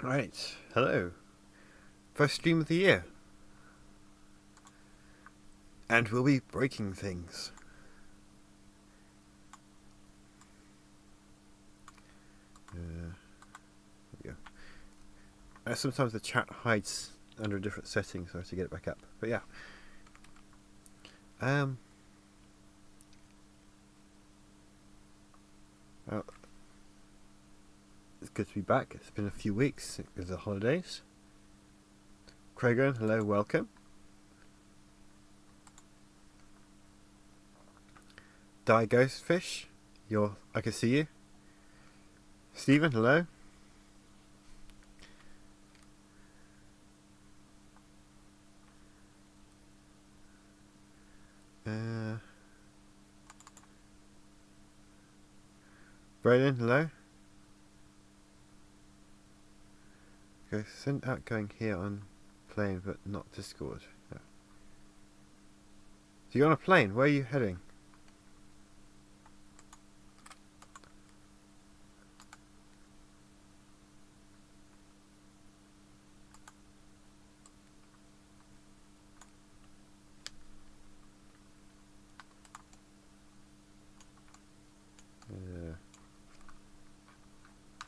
Right, hello. First stream of the year. And we'll be breaking things. There we go. Sometimes the chat hides under different settings, so I have to get it back up. But yeah. Well, it's good to be back. It's been a few weeks because of the holidays. Craigan, hello, welcome. Die Ghostfish, I can see you. Stephen, hello. Brayden, hello. Okay, send outgoing here on plane, but not Discord. Yeah. So you're on a plane. Where are you heading?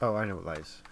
Oh, I know what that is.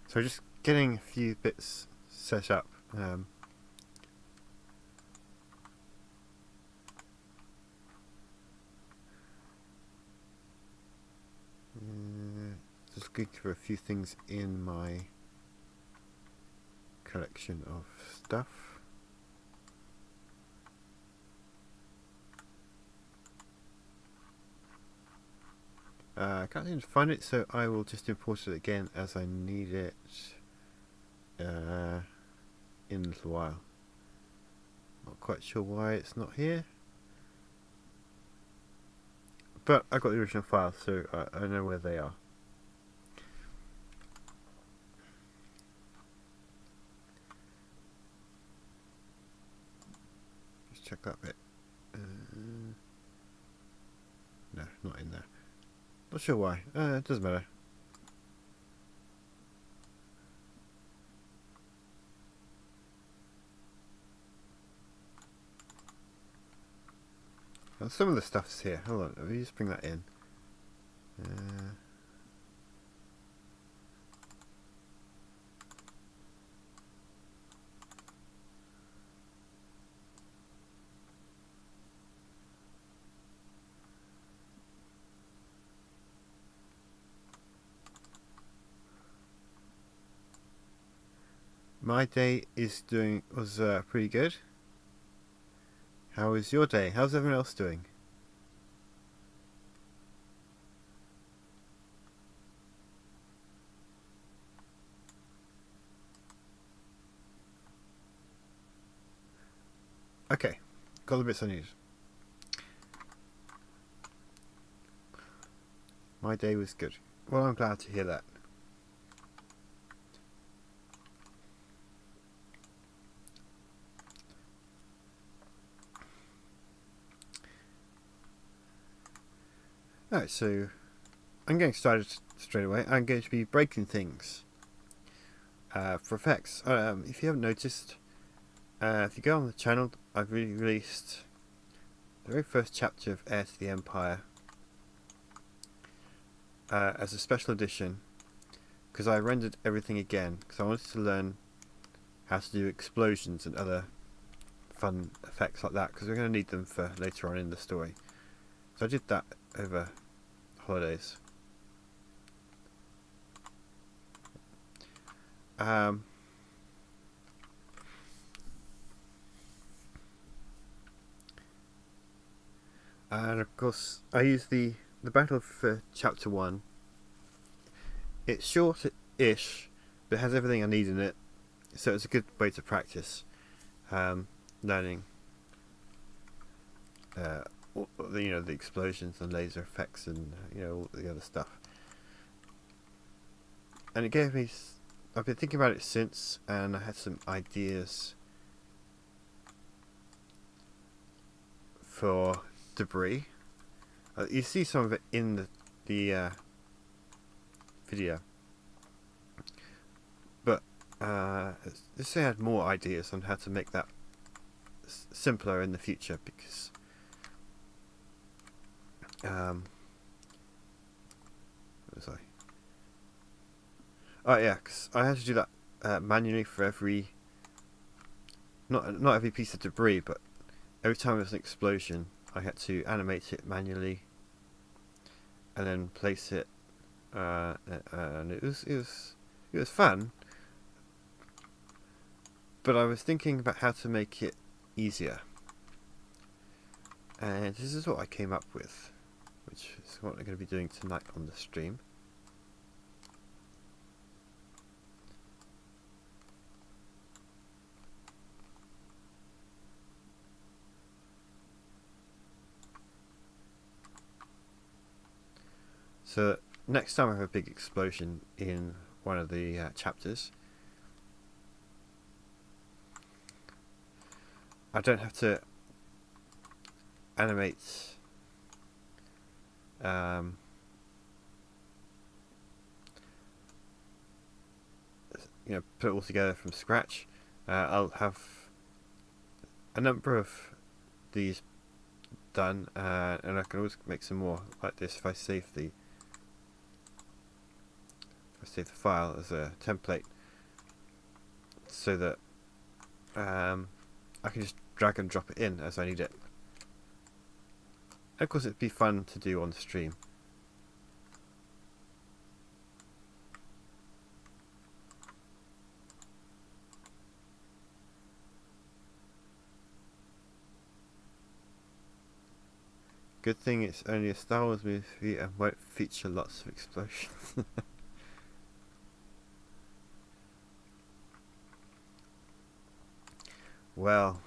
So just getting a few bits set up. Just looking for a few things in my collection of stuff. I can't seem to find it, so I will just import it again as I need it in a little while. Not quite sure why it's not here, but I got the original file, so I know where they are. Just check that bit. No, not in there. Not sure why. It doesn't matter. Well, some of the stuff's here. Hold on, let me just bring that in. My day was pretty good. How was your day? How's everyone else doing? Okay, got the bits I need. My day was good. Well, I'm glad to hear that. Alright, so I'm getting started straight away. I'm going to be breaking things for effects. If you haven't noticed, if you go on the channel, I've released the very first chapter of Heir to the Empire as a special edition, because I rendered everything again because I wanted to learn how to do explosions and other fun effects like that, because we're going to need them for later on in the story. So I did that over holidays. And of course, I use the battle for chapter 1. It's short-ish, but it has everything I need in it, so it's a good way to practice learning. The explosions and laser effects and all the other stuff. And it gave me. I've been thinking about it since, and I had some ideas for debris. You see some of it in the video, but let's say I had more ideas on how to make that simpler in the future, because what was I? Oh yeah, because I had to do that manually for every not every piece of debris, but every time there was an explosion, I had to animate it manually and then place it, and it was fun. But I was thinking about how to make it easier, and this is what I came up with, which is what I'm going to be doing tonight on the stream. So next time I have a big explosion in one of the chapters, I don't have to animate put it all together from scratch. I'll have a number of these done, and I can always make some more like this if I save the file as a template, so that I can just drag and drop it in as I need it. And of course, it'd be fun to do on stream. Good thing it's only a Star Wars movie and won't feature lots of explosions. Well,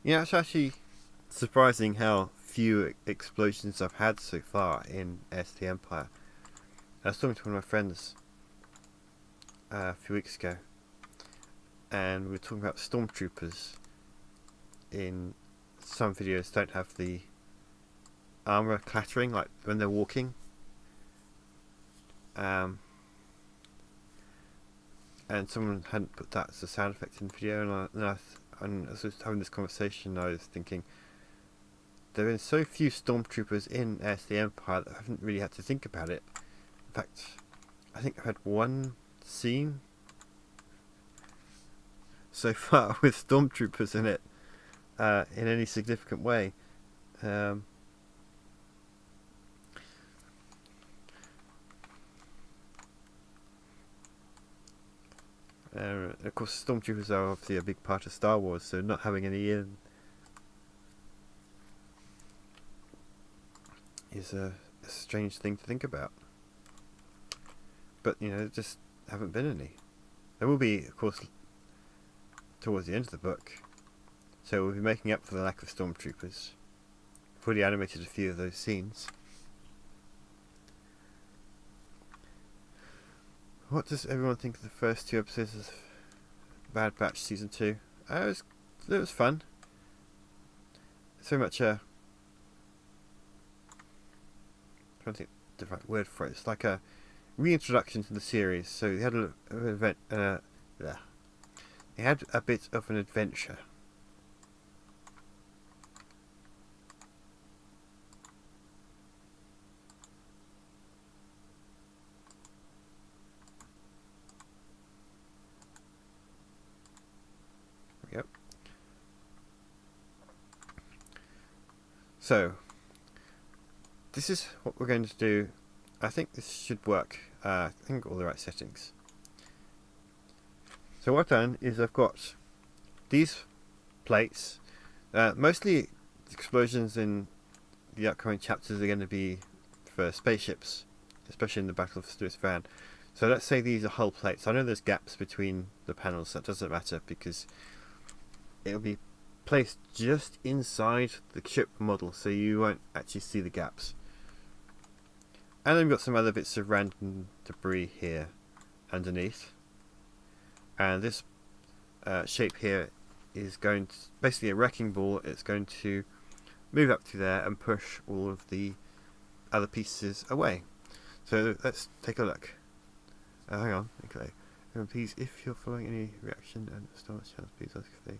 it's actually surprising how few explosions I've had so far in SD Empire. I was talking to one of my friends a few weeks ago, and we were talking about stormtroopers. In some videos don't have the armor clattering like when they're walking, and someone hadn't put that as a sound effect in the video, and as I was having this conversation, I was thinking there have been so few stormtroopers in SD Empire that I haven't really had to think about it. In fact, I think I've had one scene so far with stormtroopers in it in any significant way. Of course, stormtroopers are obviously a big part of Star Wars, so not having any in is a strange thing to think about. But just haven't been any. There will be, of course, towards the end of the book. So we'll be making up for the lack of stormtroopers. I've already animated a few of those scenes. What does everyone think of the first 2 episodes of Bad Batch Season 2? It was fun. It's very much a... I don't think the right word for it. It's like a reintroduction to the series. So they had they had a bit of an adventure. Yep. So this is what we're going to do I think this should work. I think all the right settings. So what I've done is I've got these plates. Mostly explosions in the upcoming chapters are going to be for spaceships, especially in the Battle of Van. So let's say these are hull plates. I know there's gaps between the panels. That doesn't matter because it'll be placed just inside the ship model, so you won't actually see the gaps. And then we've got some other bits of random debris here underneath. And this shape here is going to, basically a wrecking ball. It's going to move up to there and push all of the other pieces away. So let's take a look. Hang on, okay. Please, if you're following any reaction and installments channels, please ask if they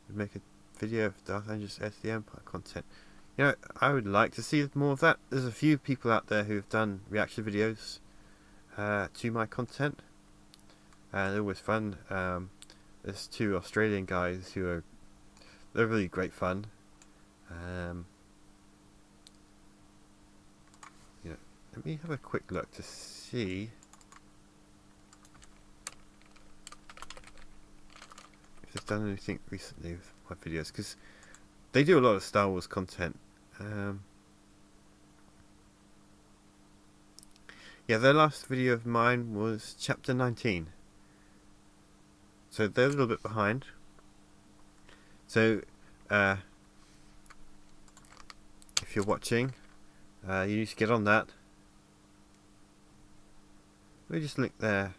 would make a video of Darth Angel's Heir to the Empire content. You know, I would like to see more of that. There's a few people out there who've done reaction videos to my content. They're always fun. There's two Australian guys who are, they're really great fun. You know, let me have a quick look to see if they've done anything recently with my videos, because they do a lot of Star Wars content. Yeah, their last video of mine was chapter 19. So they're a little bit behind. So, if you're watching, you need to get on that. Let me just link their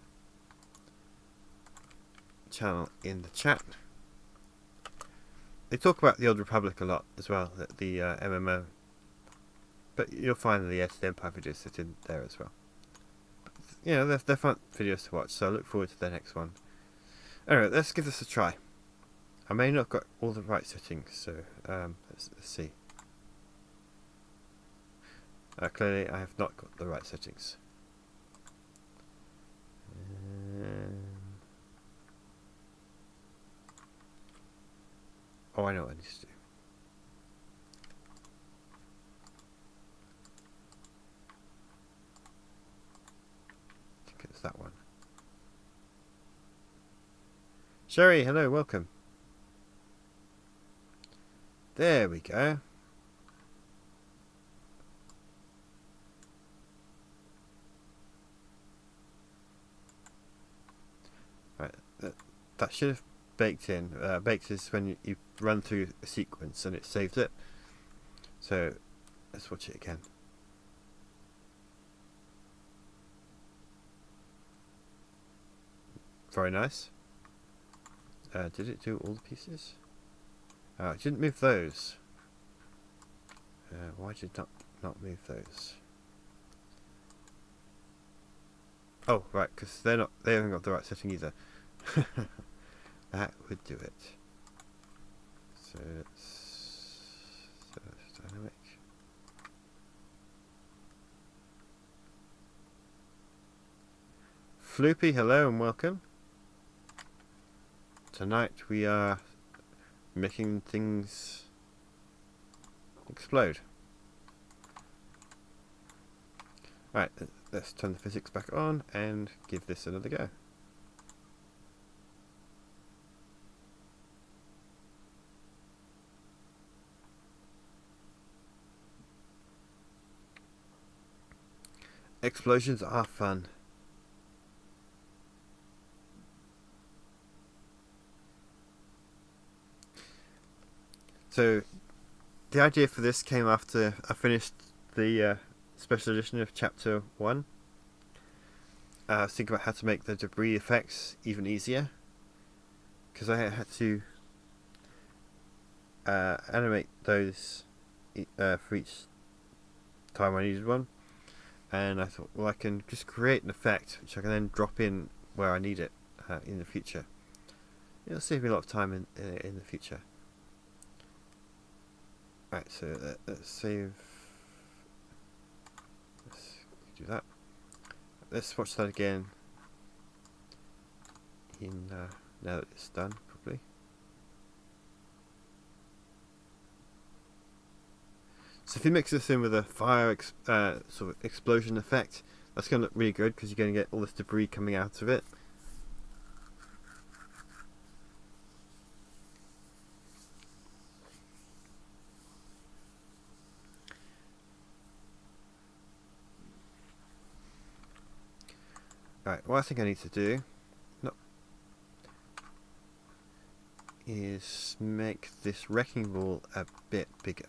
channel in the chat. They talk about the Old Republic a lot as well, the MMO. But you'll find the Heir to the Empire videos sit in there as well. But, you know, they're fun videos to watch, so I look forward to the next one. Anyway, let's give this a try. I may not have got all the right settings, so let's see. Clearly, I have not got the right settings. Oh, I know what I need to do. I think it's that one. Sherry, hello, welcome. There we go. Right, that should have baked in. Baked is when you run through a sequence and it saved it. So let's watch it again. Very nice. Did it do all the pieces? It didn't move those. Why did it not move those? Oh, right, because they haven't got the right setting either. That would do it. So let's search dynamic. Floopy, hello and welcome. Tonight we are making things explode. Right, let's turn the physics back on and give this another go. Explosions are fun. So, the idea for this came after I finished the special edition of Chapter 1. I was thinking about how to make the debris effects even easier, because I had to animate those for each time I needed one. And I thought, well, I can just create an effect which I can then drop in where I need it in the future. It'll save me a lot of time in the future. Right, so let's save. Let's do that. Let's watch that again. In now that it's done, probably. So if you mix this in with a fire sort of explosion effect, that's going to look really good because you're going to get all this debris coming out of it. Right, what I think I need to do is make this wrecking ball a bit bigger.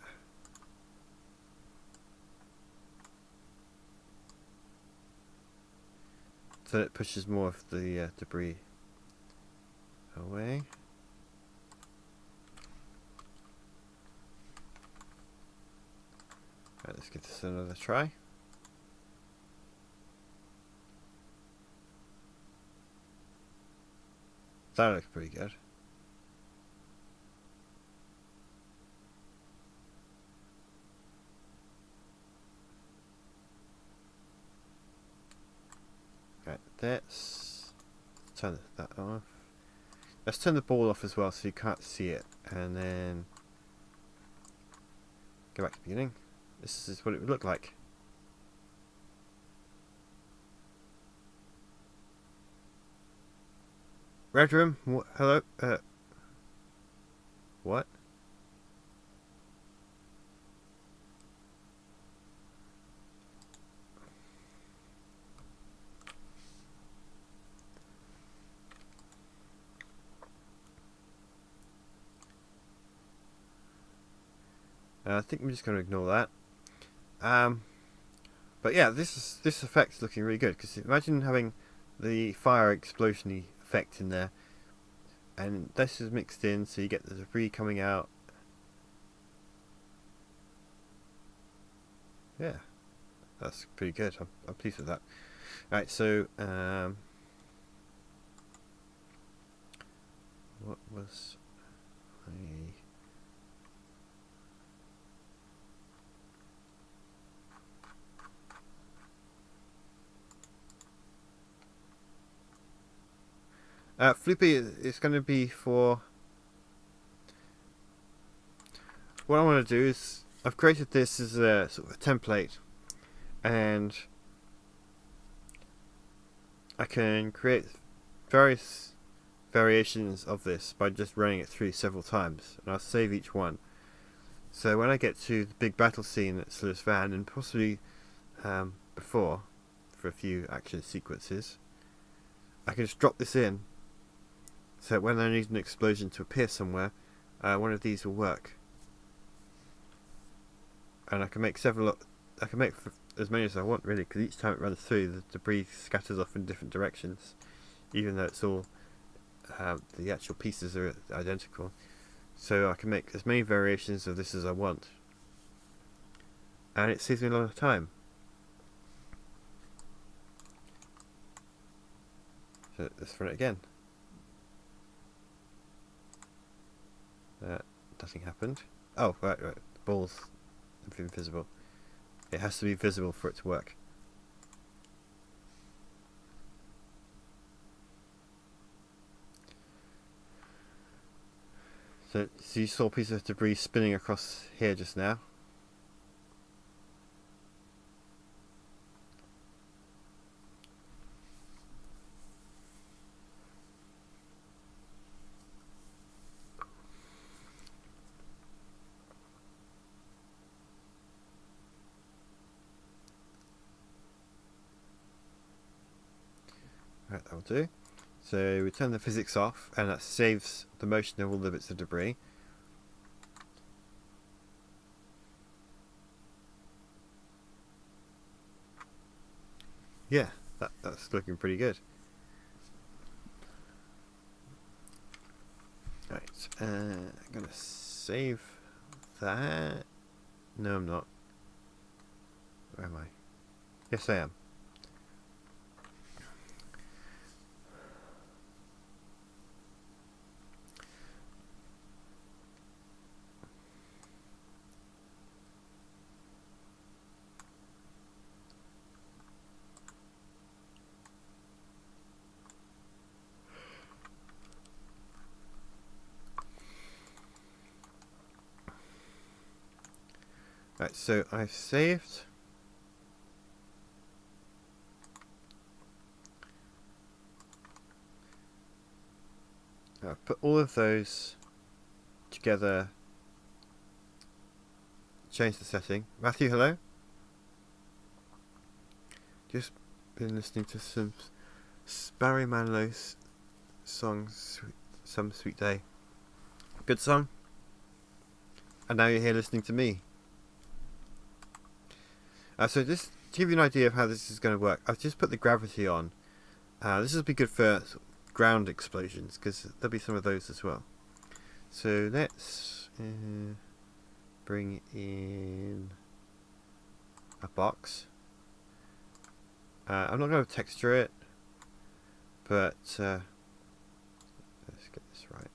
So it pushes more of the debris away. Right, let's give this another try. That looks pretty good. Right, let's turn that off. Let's turn the ball off as well so you can't see it, and then go back to the beginning. This is what it would look like. Red room, hello? What? I think I'm just going to ignore that. But yeah, this effect's looking really good, because imagine having the fire explosion-y effect in there, and this is mixed in, so you get the debris coming out. Yeah, that's pretty good. I'm pleased with that. Right, so what was Floopy is going to be for... What I want to do is, I've created this as a sort of a template, and I can create various variations of this by just running it through several times, and I'll save each one. So when I get to the big battle scene at Slur's Van, and possibly before, for a few action sequences, I can just drop this in, so when I need an explosion to appear somewhere, one of these will work. And I can make several. I can make as many as I want, really, because each time it runs through, the debris scatters off in different directions, even though it's all the actual pieces are identical. So I can make as many variations of this as I want, and it saves me a lot of time. So let's run it again. Nothing happened. Oh, right. The ball's invisible. It has to be visible for it to work. So you saw a piece of debris spinning across here just now. Right, that'll do. So we turn the physics off, and that saves the motion of all the bits of debris. Yeah, that's looking pretty good. Right, I'm gonna save that. No, I'm not. Where am I? Yes, I am. Right, so I've saved. I've put all of those together. Change the setting. Matthew, hello. Just been listening to some Barry Manilow's song, Some Sweet Day. Good song. And now you're here listening to me. So just to give you an idea of how this is going to work, I've just put the gravity on. This will be good for ground explosions, because there'll be some of those as well. So let's bring in a box. I'm not going to texture it, but let's get this right.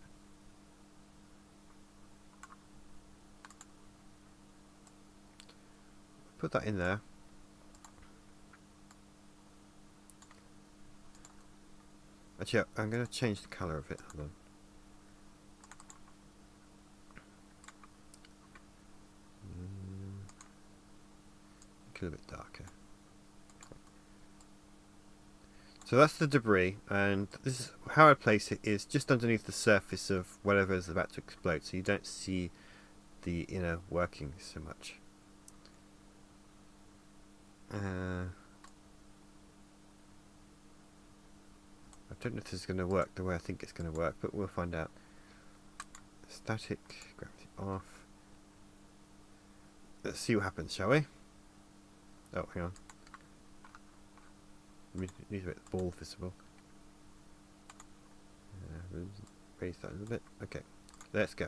Put that in there. Actually, I'm going to change the colour of it. Hold on. Make it a bit darker. So that's the debris, and this is how I place it, is just underneath the surface of whatever is about to explode, so you don't see the inner workings so much. I don't know if this is going to work the way I think it's going to work, but we'll find out. Static, gravity off. Let's see what happens, shall we? Oh, hang on. Need to make the ball visible. Raise that a little bit. Okay, let's go.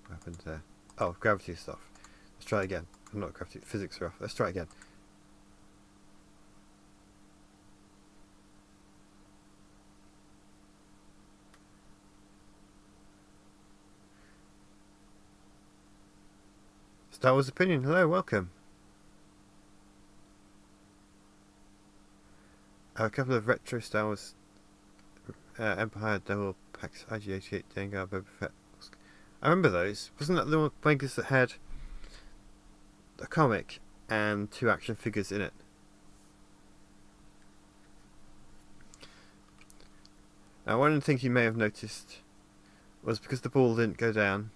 What happened there? Oh, gravity is off. Let's try again. Not gravity, physics are off. Let's try again. Star Wars Opinion, hello, welcome. A couple of retro Star Wars Empire double packs, IG-88, Dengar, Boba Fett. I remember those. Wasn't that the one blankets that had a comic and 2 action figures in it? Now, one of the things you may have noticed was because the ball didn't go down,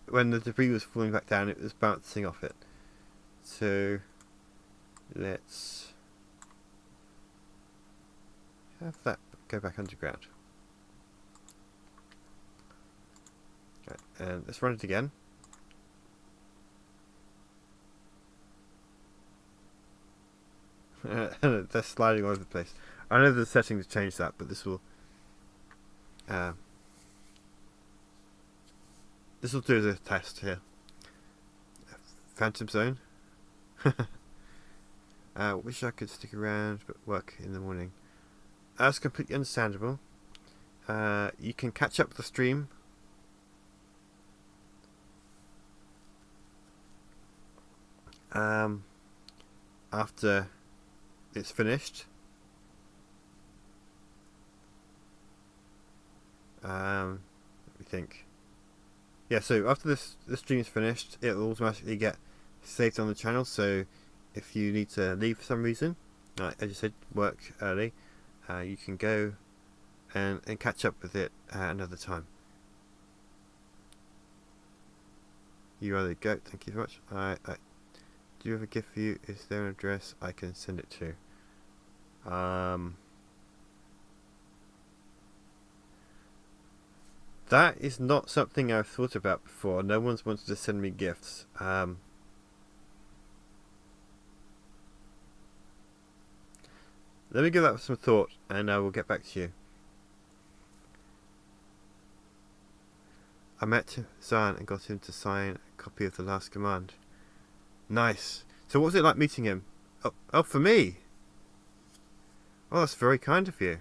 when the debris was falling back down, it was bouncing off it. So let's have that go back underground. Right, and let's run it again. They're sliding all over the place. I know the settings changed that, but this will do as a test here. Phantom Zone. Wish I could stick around but work in the morning. That's completely understandable. You can catch up with the stream. After it's finished. Let me think. Yeah, so after the stream is finished, it will automatically get saved on the channel. So if you need to leave for some reason, like as you said, work early, you can go and catch up with it another time. You are the goat. Thank you so much. I do you have a gift for you? Is there an address I can send it to? That is not something I've thought about before. No one's wanted to send me gifts. Let me give that some thought, and I will get back to you. I met Zion and got him to sign a copy of The Last Command. Nice. So what was it like meeting him? Oh, for me? Oh, that's very kind of you.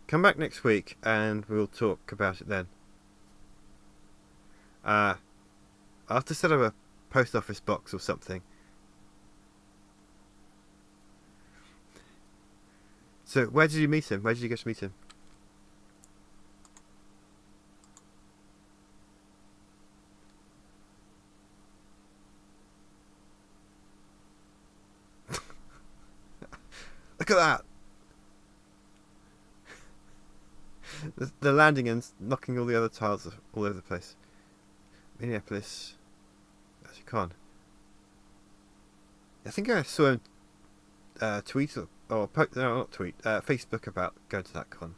come back next week and we'll talk about it then. I'll have to set up a post office box or something. So, where did you meet him? Where did you get to meet him? Look at that! The landing and knocking all the other tiles all over the place. Minneapolis. As you can. I think I saw him tweet no, not tweet. Facebook about going to that con.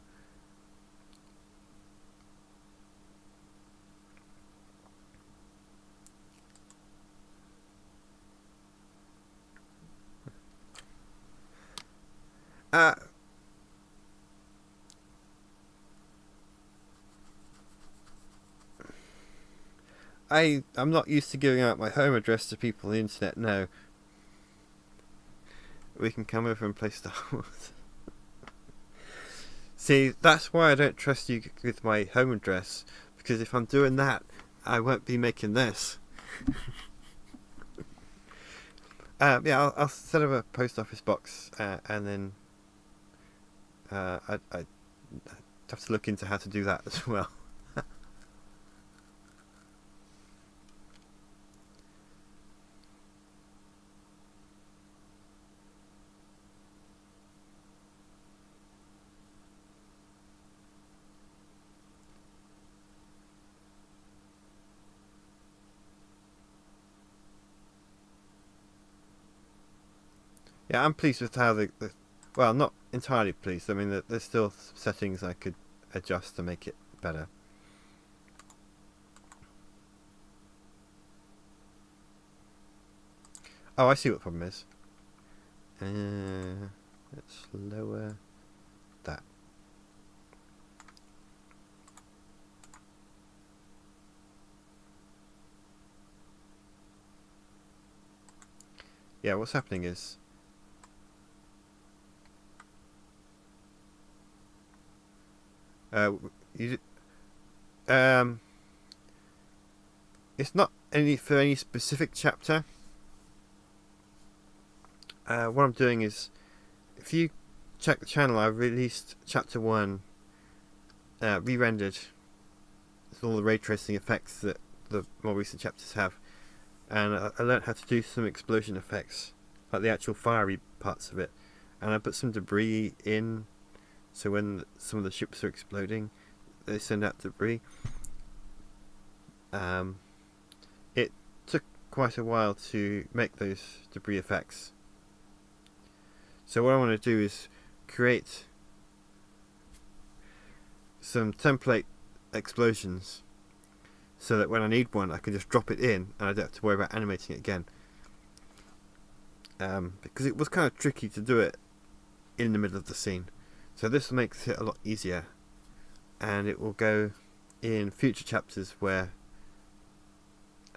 I'm not used to giving out my home address to people on the internet. No. We can come over and play Star Wars. See, that's why I don't trust you with my home address, because if I'm doing that, I won't be making this. Yeah, I'll set up a post office box, and then I'd have to look into how to do that as well. Yeah, I'm pleased with how well, not entirely pleased. I mean, there's still settings I could adjust to make it better. Oh, I see what the problem is. Let's lower that. Yeah, what's happening is it's not for any specific chapter. What I'm doing is, if you check the channel, I released chapter 1 re-rendered with all the ray tracing effects that the more recent chapters have, and I learned how to do some explosion effects, like the actual fiery parts of it, and I put some debris in. So when some of the ships are exploding, they send out debris. It took quite a while to make those debris effects. So what I want to do is create some template explosions, so that when I need one, I can just drop it in and I don't have to worry about animating it again. Because it was kind of tricky to do it in the middle of the scene. So this makes it a lot easier, and it will go in future chapters where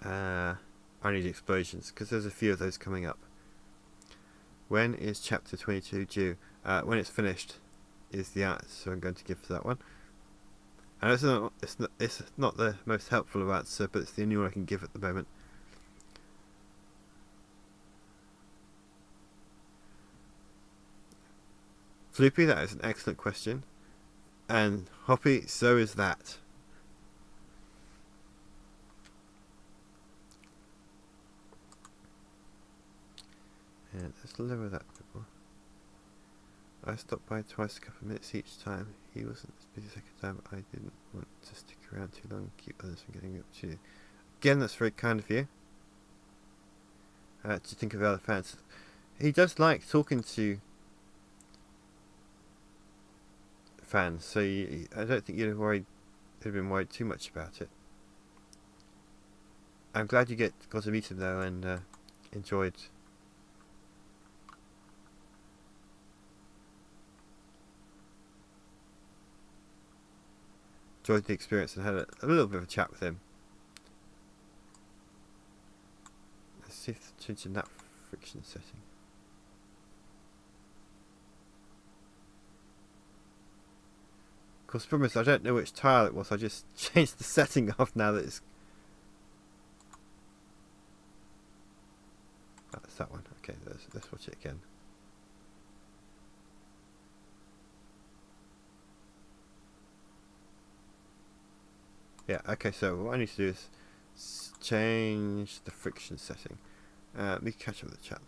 I need explosions, because there's a few of those coming up. When is chapter 22 due? When it's finished is the answer I'm going to give for that one. And it's not the most helpful answer, but it's the only one I can give at the moment. Floopy, that is an excellent question. And Hoppy, so is that. And let's lower that a bit more. I stopped by twice, a couple of minutes each time. He wasn't as busy second time. I didn't want to stick around too long, keep others from getting up to you. Again, that's very kind of you. To think of other fans. He does like talking to fans, so I don't think you'd have been worried too much about it. I'm glad you got to meet him though, and enjoyed the experience and had a little bit of a chat with him. Let's see if changing that friction setting. course, the problem is I don't know which tile it was. I just changed the setting off now that it's... Oh, it's that one. Okay, let's watch it again. Yeah, okay, so what I need to do is change the friction setting. Let me catch up with the chat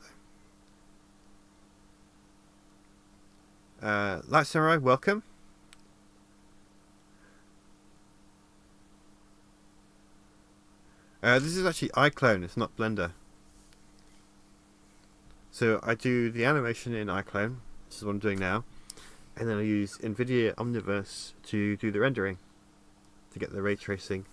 though. Light Samurai, welcome. This is actually iClone, it's not Blender. So I do the animation in iClone, which is what I'm doing now, and then I use NVIDIA Omniverse to do the rendering, to get the ray tracing.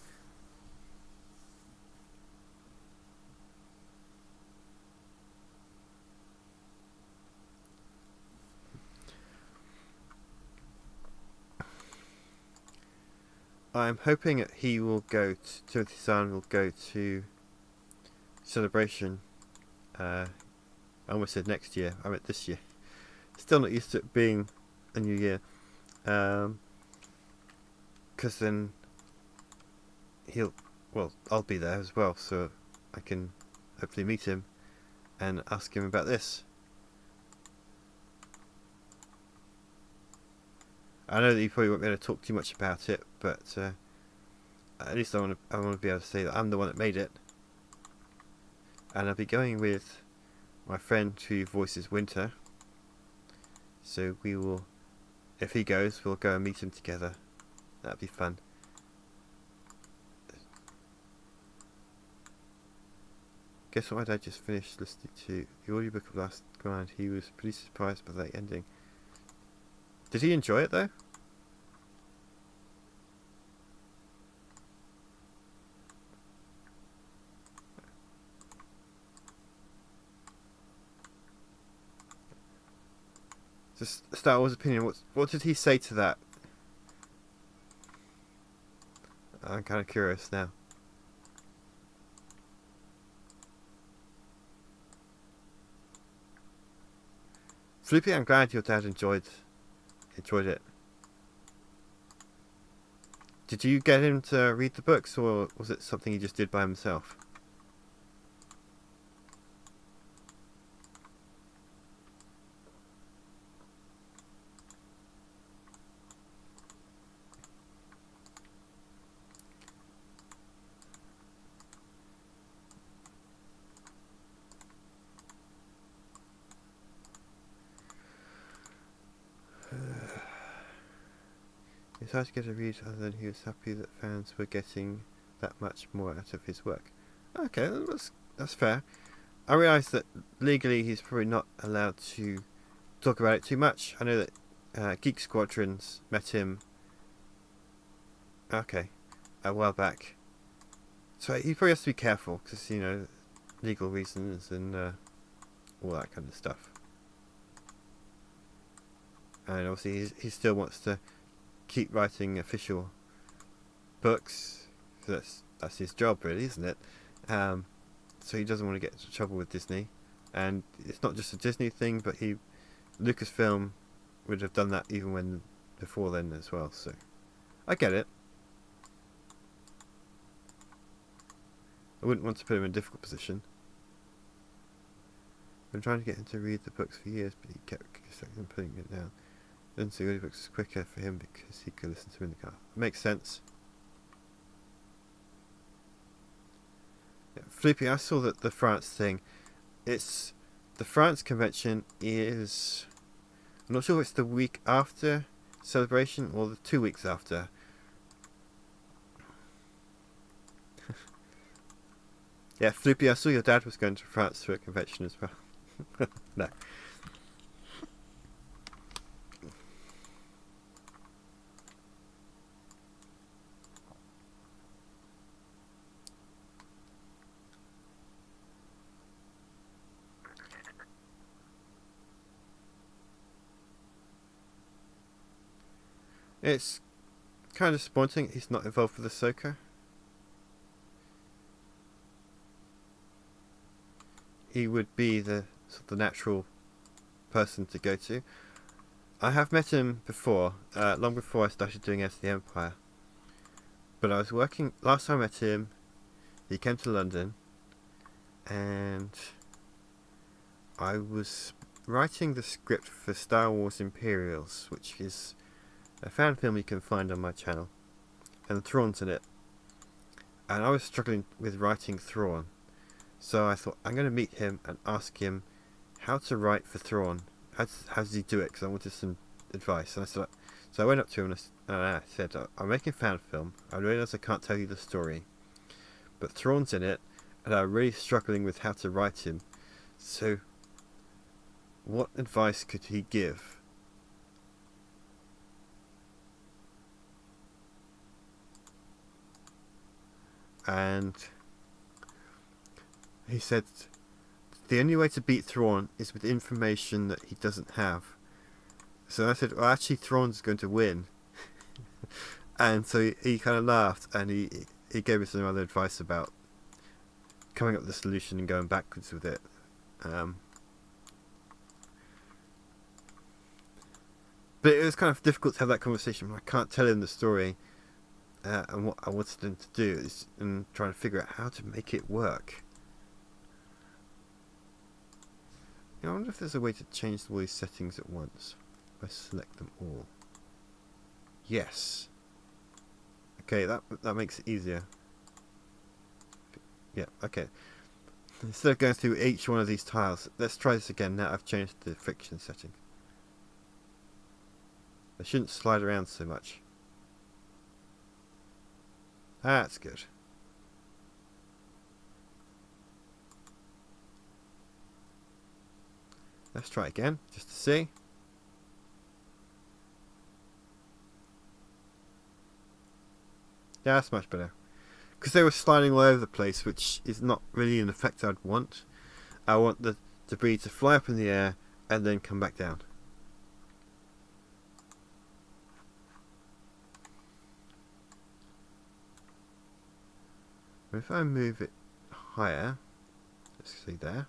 I'm hoping that he will go to, Timothy-san will go to Celebration. I almost said next year, I meant this year. Still not used to it being a new year. Because then I'll be there as well, so I can hopefully meet him and ask him about this. I know that you probably won't be able to talk too much about it, but at least I want to be able to say that I'm the one that made it. And I'll be going with my friend who voices Winter. So we will, if he goes, we'll go and meet him together. That'd be fun. Guess what my dad just finished listening to the audiobook of Last Grind. He was pretty surprised by that ending. Did he enjoy it though? Just Star Wars opinion. What did he say to that? I'm kind of curious now. Floopy, I'm glad your dad enjoyed it. Did you get him to read the books, or was it something he just did by himself? It's hard to get a read other than he was happy that fans were getting that much more out of his work. Okay, that's fair. I realise that legally he's probably not allowed to talk about it too much. I know that Geek Squadrons met him a while back. So he probably has to be careful because, you know, legal reasons and all that kind of stuff. And obviously he still wants to keep writing official books. So that's his job, really, isn't it? So he doesn't want to get into trouble with Disney, and it's not just a Disney thing, but Lucasfilm would have done that even before then as well. So I get it. I wouldn't want to put him in a difficult position. I've been trying to get him to read the books for years, but he kept putting it down. Then the audiobooks was quicker for him because he could listen to them in the car. Makes sense. Yeah, Flippy, I saw that the France thing. The France convention is... I'm not sure if it's the week after Celebration or the 2 weeks after. Yeah, Flippy, I saw your dad was going to France for a convention as well. No. It's kind of disappointing he's not involved with Ahsoka. He would be the natural person to go to. I have met him before, long before I started doing As the Empire. But I was working, last time I met him, he came to London, and I was writing the script for Star Wars Imperials, which is a fan film you can find on my channel, and Thrawn's in it. And I was struggling with writing Thrawn, so I thought I'm going to meet him and ask him how to write for Thrawn. How does he do it? Because I wanted some advice. And I said, so I went up to him and I said, I'm making a fan film. I realise I can't tell you the story, but Thrawn's in it, and I'm really struggling with how to write him. So, what advice could he give? And he said, the only way to beat Thrawn is with information that he doesn't have. So I said, well, actually Thrawn's going to win. And so he kind of laughed, and he gave me some other advice about coming up with a solution and going backwards with it. But it was kind of difficult to have that conversation. I can't tell him the story, and what I wanted him to do is trying to figure out how to make it work. I wonder if there's a way to change all these settings at once. If I select them all. Yes. Okay, that makes it easier. Yeah, okay. Instead of going through each one of these tiles, let's try this again now I've changed the friction setting. They shouldn't slide around so much. That's good. Let's try again, just to see. Yeah, that's much better. Because they were sliding all over the place, which is not really an effect I'd want. I want the debris to fly up in the air and then come back down. If I move it higher, let's see there.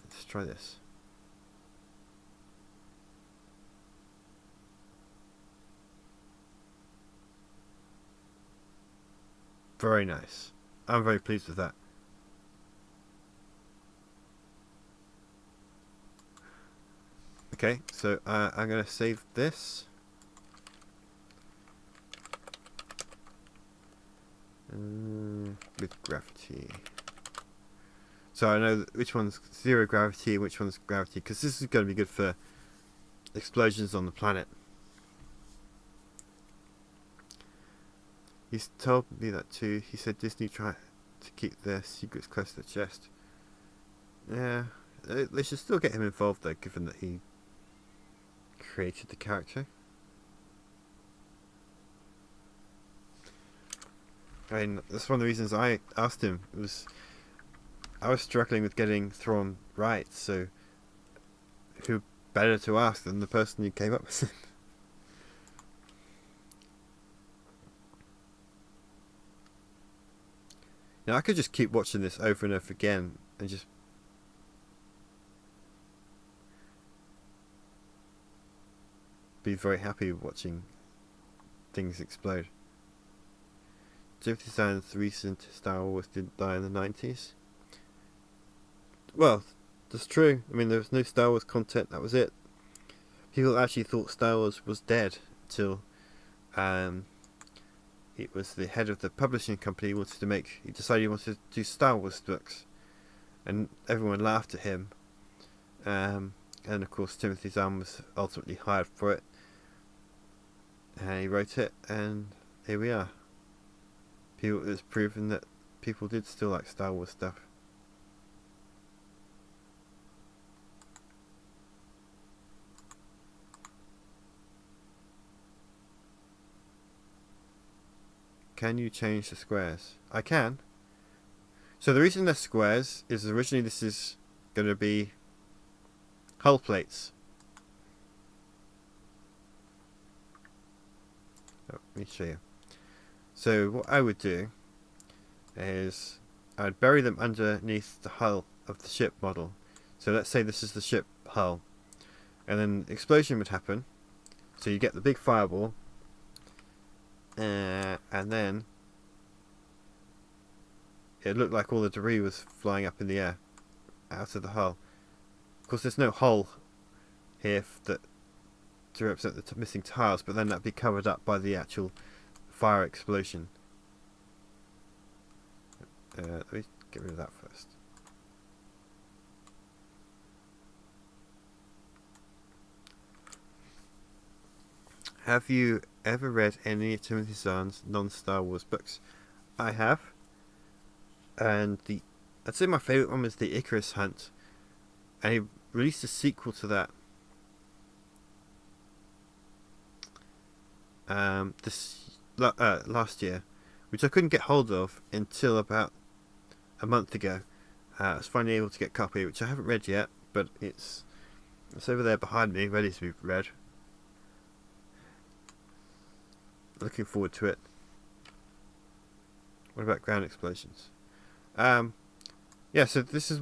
Let's try this. Very nice. I'm very pleased with that. Okay, so I'm going to save this. With gravity. So I know which one's zero gravity and which one's gravity, because this is going to be good for explosions on the planet. He's told me that too. He said Disney tried to keep their secrets close to the chest. Yeah, they should still get him involved though, given that he created the character. I mean, that's one of the reasons I asked him. I was struggling with getting Thrawn right, so who better to ask than the person who came up with it? Now, I could just keep watching this over and over again and just be very happy watching things explode. Timothy Zahn's recent Star Wars didn't die in the 90s. Well, that's true. I mean, there was no Star Wars content, that was it. People actually thought Star Wars was dead till it was the head of the publishing company he decided he wanted to do Star Wars books, and everyone laughed at him. And of course Timothy Zahn was ultimately hired for it, and he wrote it, and here we are. It's proven that people did still like Star Wars stuff. Can you change the squares? I can. So the reason they're squares is originally this is going to be hull plates. Oh, let me show you. So what I would do is I'd bury them underneath the hull of the ship model. So let's say this is the ship hull, and then explosion would happen. So you get the big fireball, and then it looked like all the debris was flying up in the air out of the hull. Of course, there's no hull here that to represent the missing tiles, but then that'd be covered up by the actual fire explosion. Let me get rid of that first. Have you ever read any of Timothy Zahn's non-Star Wars books? I have. And I'd say my favourite one was the Icarus Hunt. And he released a sequel to that. Last year, which I couldn't get hold of until about a month ago. I was finally able to get a copy, which I haven't read yet, but it's over there behind me, ready to be read. Looking forward to it. What about ground explosions? Yeah, so this is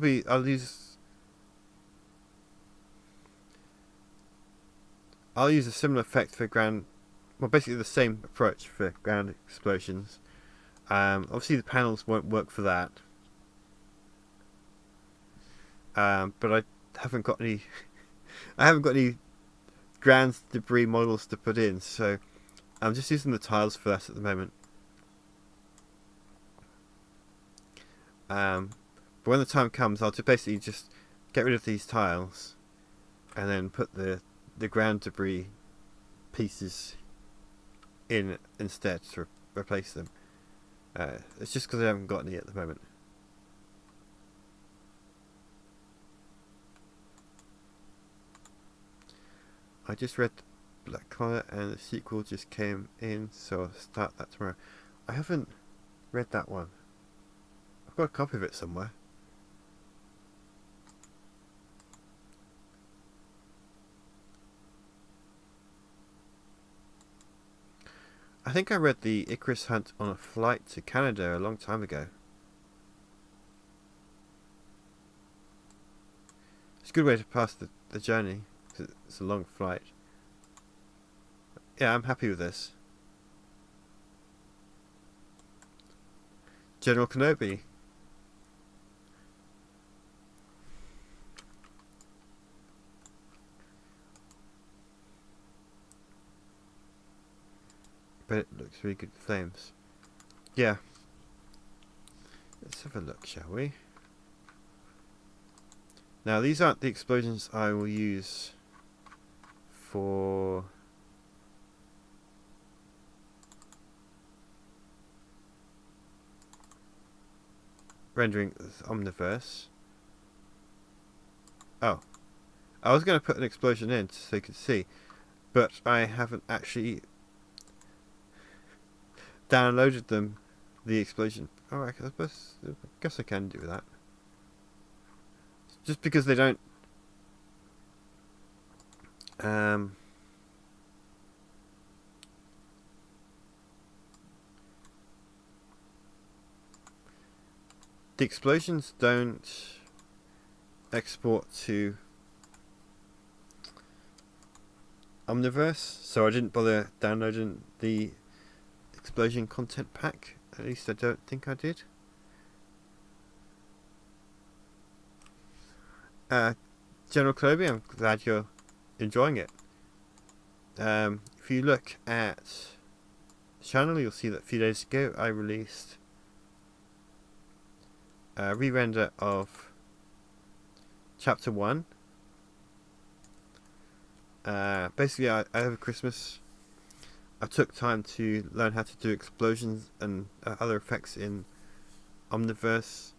I'll use a similar effect for ground. Well, basically the same approach for ground explosions. Obviously the panels won't work for that. But I haven't got any. I haven't got any ground debris models to put in, so I'm just using the tiles for that at the moment. But when the time comes, I'll basically just get rid of these tiles, and then put the ground debris pieces in instead to replace them. It's just because I haven't got any at the moment. I just read Black Collar and the sequel just came in, so I'll start that tomorrow. I haven't read that one. I've got a copy of it somewhere. I think I read the Icarus Hunt on a flight to Canada a long time ago. It's a good way to pass the journey, because it's a long flight. Yeah, I'm happy with this. General Kenobi. But it looks really good with flames. Yeah. Let's have a look, shall we? Now, these aren't the explosions I will use for rendering the Omniverse. Oh. I was going to put an explosion in so you could see, but I haven't actually downloaded the explosion. Oh, I guess I can do that. Just because they don't the explosions don't export to Omniverse, so I didn't bother downloading the explosion content pack. At least I don't think I did. General Kenobi, I'm glad you're enjoying it. If you look at the channel, you'll see that a few days ago I released a re-render of Chapter 1. Basically, over Christmas I took time to learn how to do explosions and other effects in Omniverse.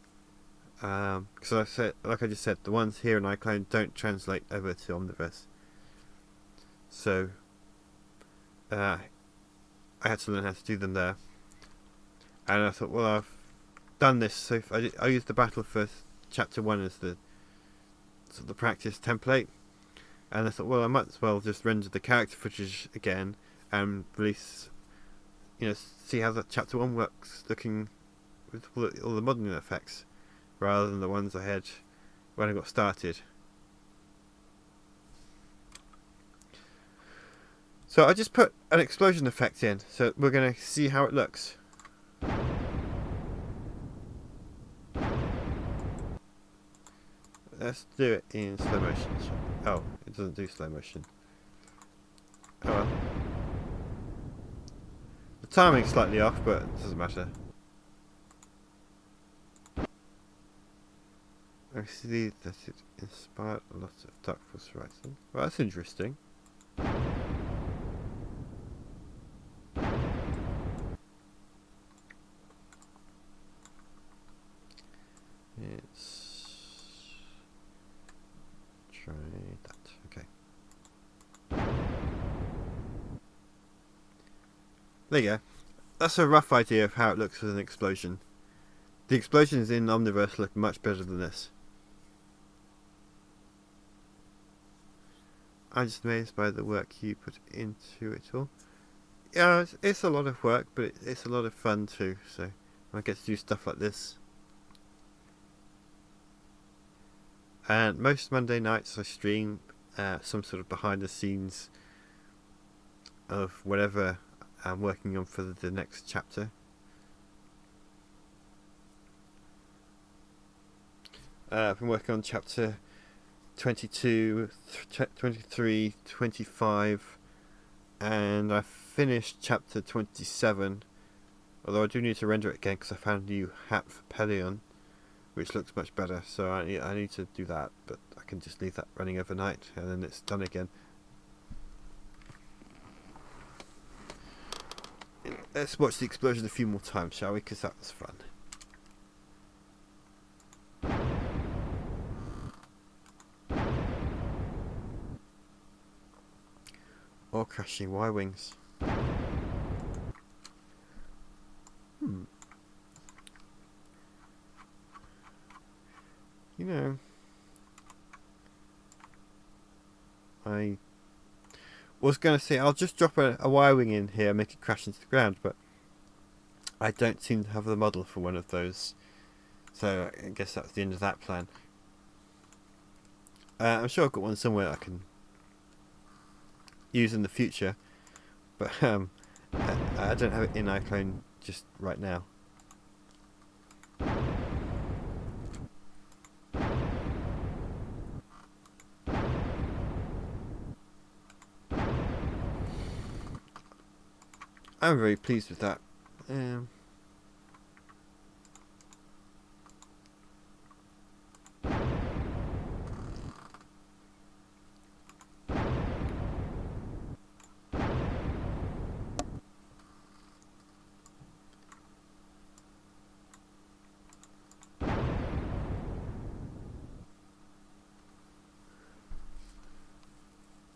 Because like I just said, the ones here in iClone don't translate over to Omniverse. So I had to learn how to do them there. And I thought, well, I've done this, so if I used the battle for Chapter 1 as the sort of the practice template. And I thought, well, I might as well just render the character footage again and release, see how that Chapter 1 works, looking with all the modelling effects, rather than the ones I had when I got started. So I just put an explosion effect in, so we're going to see how it looks. Let's do it in slow motion. Oh, it doesn't do slow motion. Oh well. The timing's slightly off, but it doesn't matter. I see that it inspired a lot of dark force writing. Well, that's interesting. Let's try that. Okay. There you go. That's a rough idea of how it looks with an explosion. The explosions in Omniverse look much better than this. I'm just amazed by the work you put into it all. Yeah, it's a lot of work, but it's a lot of fun too, so I get to do stuff like this. And most Monday nights I stream some sort of behind the scenes of whatever I'm working on for the next chapter. I've been working on chapter 22, 23, 25, and I finished chapter 27, although I do need to render it again because I found a new hat for Pelion, which looks much better, so I need to do that, but I can just leave that running overnight and then it's done again. Let's watch the explosion a few more times, shall we? Because that was fun. Or crashing Y-wings. You know, I was going to say I'll just drop a Y-wing in here and make it crash into the ground, but I don't seem to have the model for one of those, so I guess that's the end of that plan. I'm sure I've got one somewhere I can use in the future, but I don't have it in iClone just right now. I'm very pleased with that.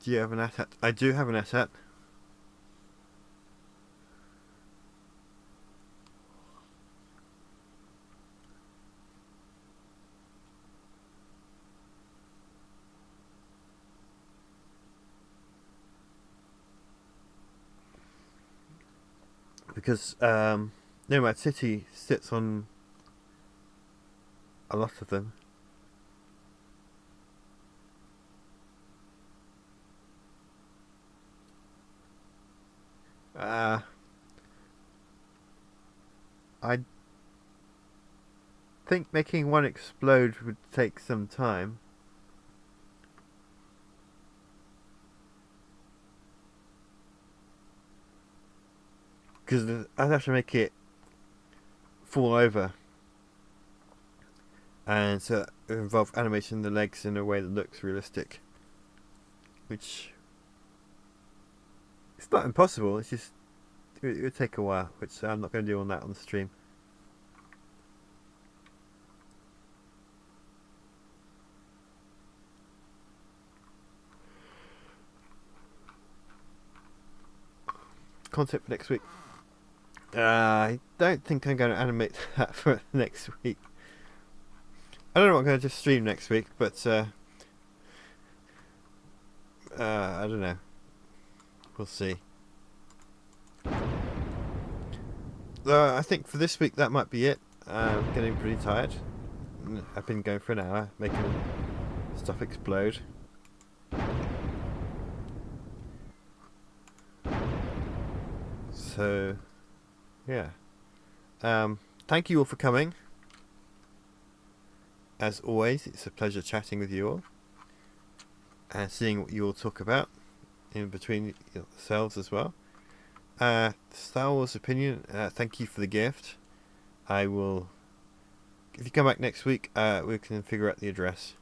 Do you have an AT-AT? I do have an AT-AT. Because Nomad City sits on a lot of them. I think making one explode would take some time. Because I'd have to make it fall over. And so it would involve animating the legs in a way that looks realistic. Which, it's not impossible, it's just, it would take a while, which I'm not going to do on that on the stream. Content for next week. I don't think I'm going to animate that for next week. I don't know what I'm going to just stream next week, but I don't know. We'll see. I think for this week that might be it. I'm getting pretty tired. I've been going for an hour, making stuff explode. So, yeah. Thank you all for coming. As always, it's a pleasure chatting with you all and seeing what you all talk about in between yourselves as well. Star Wars opinion, thank you for the gift. I will, if you come back next week, we can figure out the address.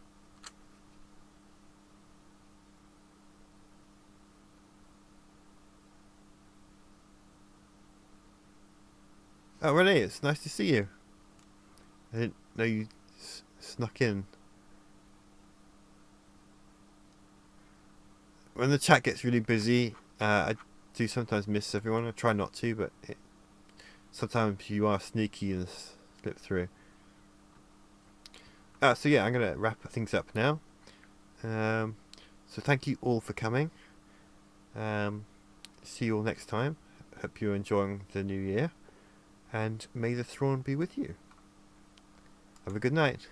Oh, Renee, it's nice to see you. I didn't know you snuck in. When the chat gets really busy, I do sometimes miss everyone. I try not to, but sometimes you are sneaky and slip through. So yeah, I'm going to wrap things up now. So thank you all for coming. See you all next time. Hope you're enjoying the new year. And may the throne be with you. Have a good night.